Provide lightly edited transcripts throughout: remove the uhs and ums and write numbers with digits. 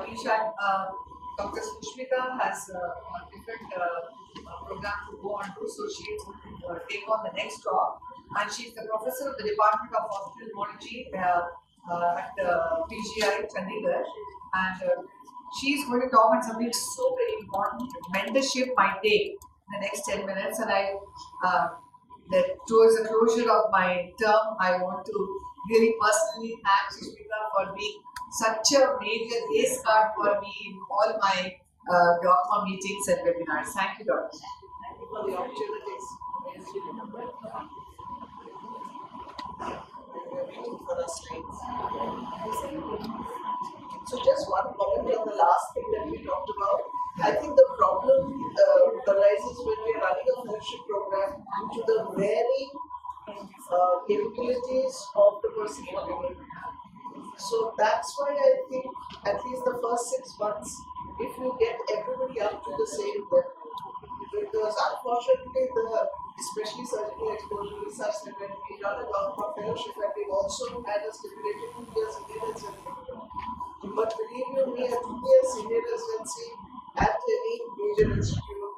we shall, Dr. Sushmita has a different program to go on to, so she'll take on the next talk. And she's the professor of the Department of Ophthalmology at PGI, Chandigarh. And she's going to talk on something so very important. Mentorship might take the next 10 minutes. And that towards the closure of my term, I want to really personally thank Sushmita for being such a major ace card for me in all my dogma meetings and webinars. Thank you, Doctor. Thank you for the opportunities. So just one comment on the last thing that we talked about. I think the problem arises when we are running a fellowship program due to the varying capabilities of the person coming in. So that's why I think at least the first 6 months, if you get everybody up to the same level, because unfortunately especially surgical exposure is such that when we run a dogma fellowship and we've also had a stipulated 2 years senior residency. But believe you me, a 2 year senior residency at any major institute,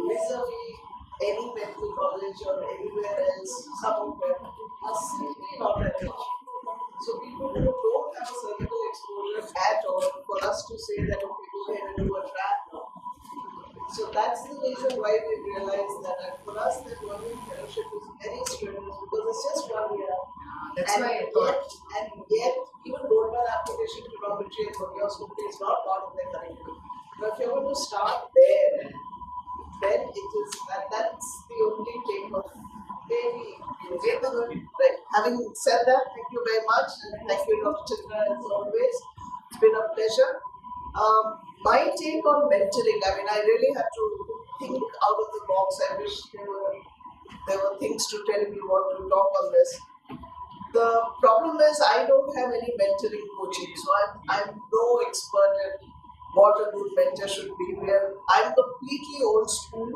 vis-a-vis any medical college or anywhere else, some of them are simply not at all. So people who don't have a surgical exposure at all, for us to say that okay, go ahead and do a track. So that's the reason why we realized that for us that learning fellowship is very strenuous because it's just 1 year. That's and why I thought. And yet, even Goldman application trigonometry and bronchoscopy is not part of their curriculum. But if you're going to start there, then it is that's the only thing of maybe. Right. Having said that, thank you very much, and thank you, Dr. Chitra, as always. It's been a pleasure. My take on mentoring, I mean, I really had to think out of the box. I wish there were things to tell me what to talk on this. The problem is I don't have any mentoring coaching, so I'm no expert at what a good mentor should be. I'm completely old school,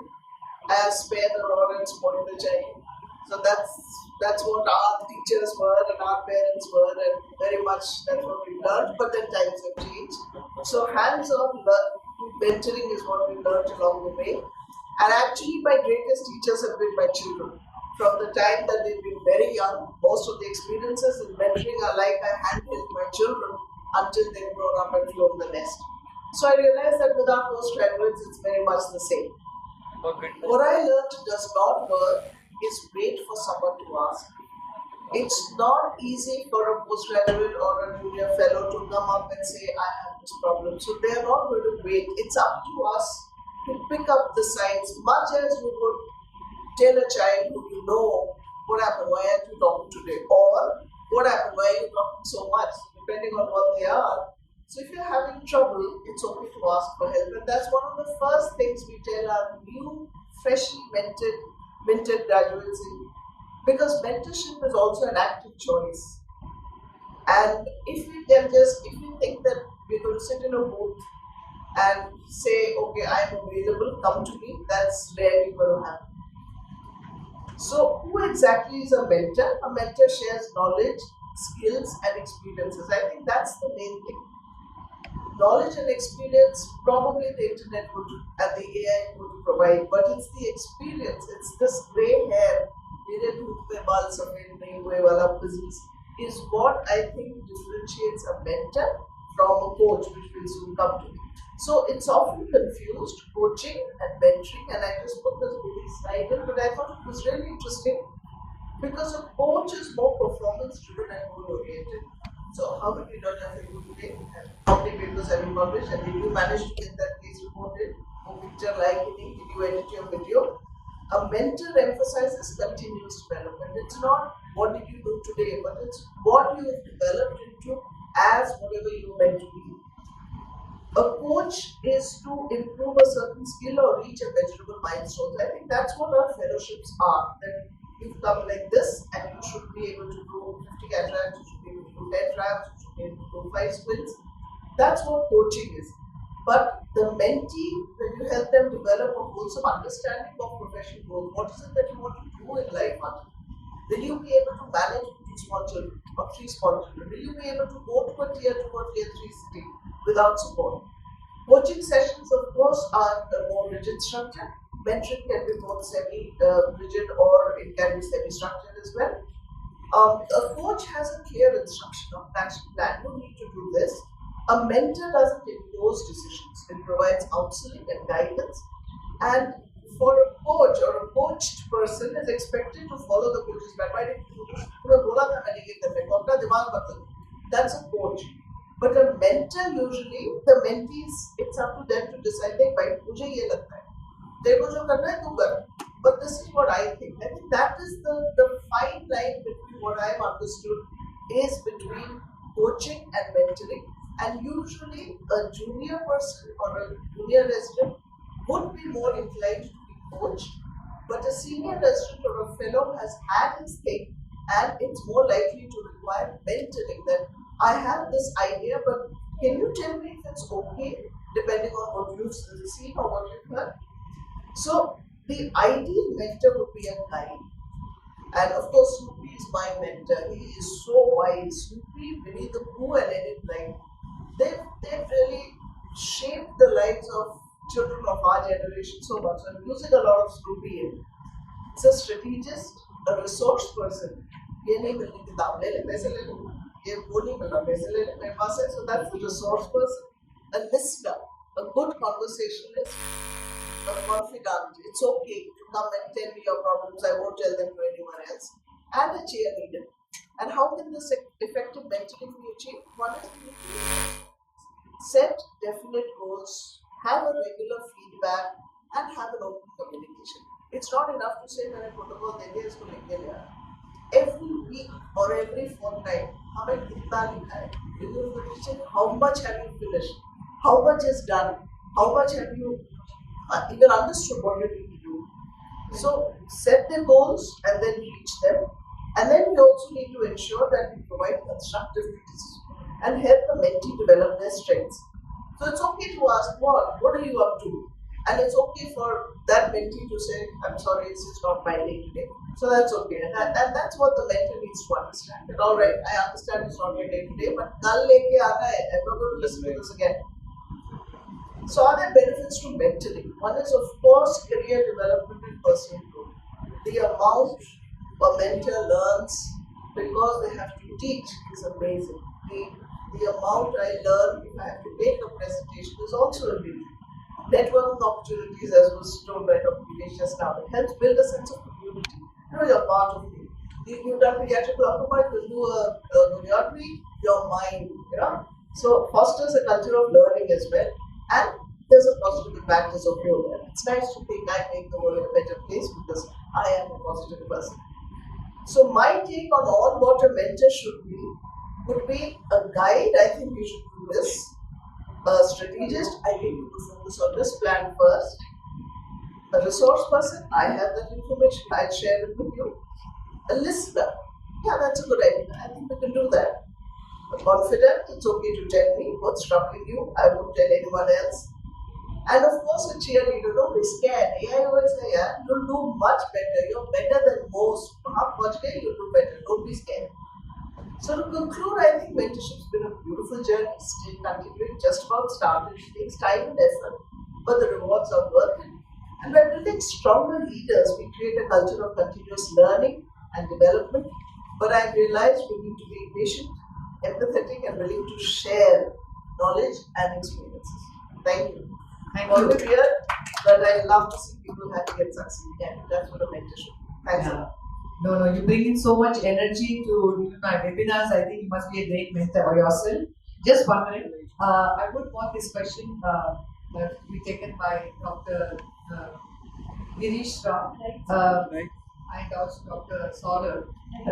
as spare the rod and spoil the child. So that's what our teachers were and our parents were, and very much that's what we learned, but then times have changed. So hands-on mentoring is what we learned along the way. And actually my greatest teachers have been my children. From the time that they've been very young, most of the experiences in mentoring are like I handheld my children until they've grown up and flown the nest. So I realized that with our postgraduates, it's very much the same. What I learned does not work is wait for someone to ask. It's not easy for a postgraduate or a junior fellow to come up and say, I have this problem. So they are not going to wait. It's up to us to pick up the signs, much as we would tell a child who you know, what happened, why aren't you talking today? Or what happened, why are you talking so much, depending on what they are. So if you're having trouble, it's okay to ask for help. And that's one of the first things we tell our new, freshly minted graduates in. Because mentorship is also an active choice. And if we think that we're going to sit in a booth and say, okay, I'm available, come to me, that's rarely going to happen. So who exactly is a mentor? A mentor shares knowledge, skills and experiences. I think that's the main thing. Knowledge and experience, probably the internet and the AI would provide, but it's the experience, it's this grey hair, is what I think differentiates a mentor from a coach, which will soon come to me. So it's often confused, coaching and mentoring, and I just put this really slide in, but I thought it was really interesting because a coach is more performance driven and goal oriented. So how many did have a good day? How many papers have you published? And did you manage to get that case reported? Or picture liking? Did you edit your video? A mentor emphasizes continuous development. It's not what did you do today, but it's what you have developed into as whatever you meant to be. A coach is to improve a certain skill or reach a measurable milestone. I think that's what our fellowships are. That you come like this and you should be able to do 50 cataracts, you should be able to do 10 traps, you should be able to do 5 sprints. That's what coaching is. But the mentee, when you help them develop a wholesome understanding of professional growth, what is it that you want to do in life? Will you be able to manage 2 small children or 3 small children? Will you be able to go to a tier 2 or tier 3 city? without support. Coaching sessions, of course, are the more rigid structure. Mentoring can be both semi-rigid or it can be semi-structured as well. A coach has a clear instruction of action plan. You need to do this. A mentor doesn't impose decisions. It provides counseling and guidance. And for a coach or a coached person is expected to follow the coach's plan. That's a coach. But a mentor, usually, the mentees, it's up to them to decide, भाई मुझे ये लगता है, देखो जो करना है तू कर. But this is what I think. I think that is the fine line between what I've understood is between coaching and mentoring. And usually a junior person or a junior resident would be more inclined to be coached, but a senior resident or a fellow has had his thing and it's more likely to require mentoring. That I have this idea, but can you tell me if it's okay, depending on what you've seen or what you've heard? So the ideal mentor would be a guide. And of course, Snoopy is my mentor. He is so wise. Snoopy, Winnie the Pooh, and Edith Knight. They've really shaped the lives of children of our generation so much. So I'm using a lot of Snoopy in. It's a strategist, a resource person. ये नहीं मिलनी किताब ले ले पैसे ले ले, ये वो नहीं मिलना पैसे ले ले मेरे पास है. So that's a resource person, a listener, a good conversationalist, a confidant. It's okay to come and tell me your problems. I won't tell them to anyone else. And a cheerleader. And how can this effective mentoring be achieved? One is set definite goals, have a regular feedback, and have an open communication. It's not enough to say मैंने protocol दे दिया इसको लिख के ले आया. Every week or every fortnight, हमें कितना लिखा है? How much have you finished? How much is done? How much have you even understood what you need to do? So set the goals and then reach them. And then we also need to ensure that we provide constructive criticism and help the mentee develop their strengths. So it's okay to ask, what are you up to? And it's okay for that mentee to say, I'm sorry, this is not my day today. So that's okay. And that's what the mentor needs to understand. That, all right, I understand it's not your day today, but kal leke aana hai. I'm not going to listen to this again. So are there benefits to mentoring? One is, of course, career development and personal growth. The amount a mentor learns because they have to teach is amazing. The amount I learn if I have to make a presentation is also amazing. Networking opportunities, as was told by Dr. Dinesh just now, it helps build a sense of community. You know, you're part of it. You've done pediatric glaucoma, you'll do a goniotomy, your mind, you know. So fosters a culture of learning as well. And there's a positive impact as a whole. It's nice to think I make the world a better place because I am a positive person. So my take on all what a mentor should be would be a guide. I think you should do this. A strategist, I think you could focus on this plan first. A resource person, I have that information, I'll share it with you. A listener, yeah, that's a good idea. I think we can do that. A confident, it's okay to tell me what's troubling you. I won't tell anyone else. And of course, a cheerleader, don't be scared. I always say, yeah, you'll do much better. You're better than most. You'll do better. Don't be scared. So to conclude, I think mentorship's been a beautiful journey, still continuing, just about started. It takes time and effort, but the rewards are worth it. And by building stronger leaders, we create a culture of continuous learning and development. But I realized we need to be patient, empathetic, and willing to share knowledge and experiences. Thank you. I'm always here, but I love to see people happy and succeed. And that's what a mentor should be. Thanks a lot. No, you bring in so much energy to my webinars. I think you must be a great mentor yourself. Just one minute. I would want this question to be taken by Dr. Girish Ram and also Dr. Solar.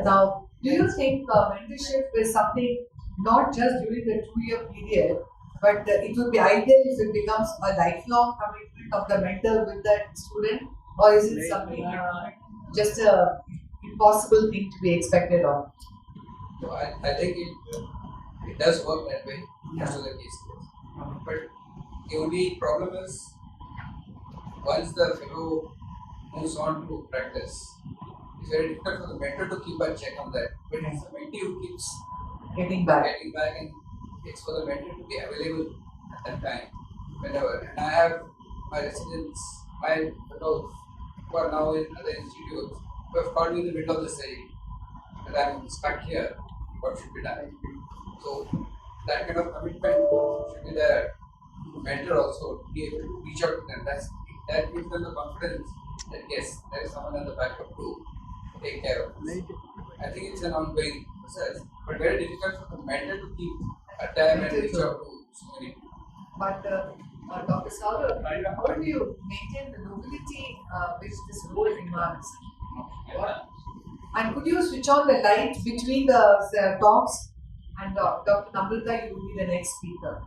Now, do you think mentorship is something not just during the 2-year period, but it would be ideal if it becomes a lifelong commitment of the mentor with that student, or is it something just a impossible thing to be expected of? So I think it does work that way, most of the cases. But the only problem is once the fellow moves on to practice, it's very difficult for the mentor to keep a check on that. But it's the mentee who keeps Getting back. and it's for the mentor to be available at that time, whenever. And I have my residents, my fellows who are now in other institutes, who have called me in the middle of the saying that I'm stuck here, what should be done? So that kind of commitment should be there. Mentor also to be able to reach out to them. That gives them the confidence that yes, there is someone at the backup to take care of this. I think it's an ongoing process, but very difficult for the mentor to keep a tab and reach out to so many people. But Dr. Saurav, how do you maintain the nobility which this role demands? And could you switch on the light between the talks? And Dr. Namrata, you will be the next speaker.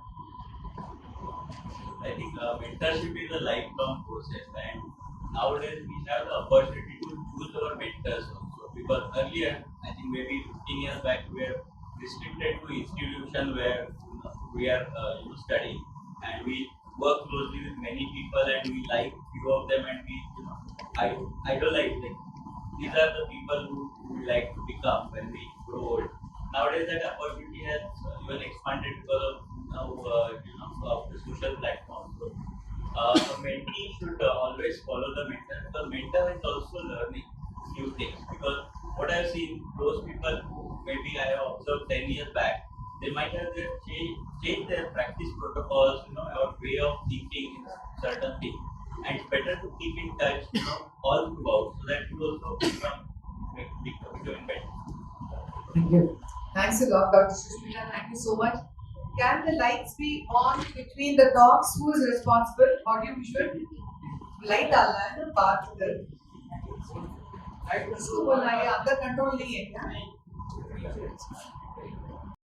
I think mentorship is a lifelong process, and nowadays we have the opportunity to choose our mentors also. Because earlier, I think maybe 15 years back, we were restricted to institution where we are studying, and we work closely with many people, and we like few of them, and we idolize them. These are the people who we like to become when we grow old. Nowadays, that opportunity has even expanded because of now of the social platform. So, a mentee should always follow the mentor, because mentor is also learning new things. Because what I've seen, those people who maybe I have observed 10 years back, they might have changed their practice protocols, or way of thinking in certain things. And it's better to keep in touch, all throughout, so that you also become better. Thank you. Thanks a lot, Dr. Sushmita. Thank you so much. Can the lights be on between the talks? Who is responsible? Audio visual? Light डालना है ना बात कर. इसको बोलना है अंदर control नहीं है क्या?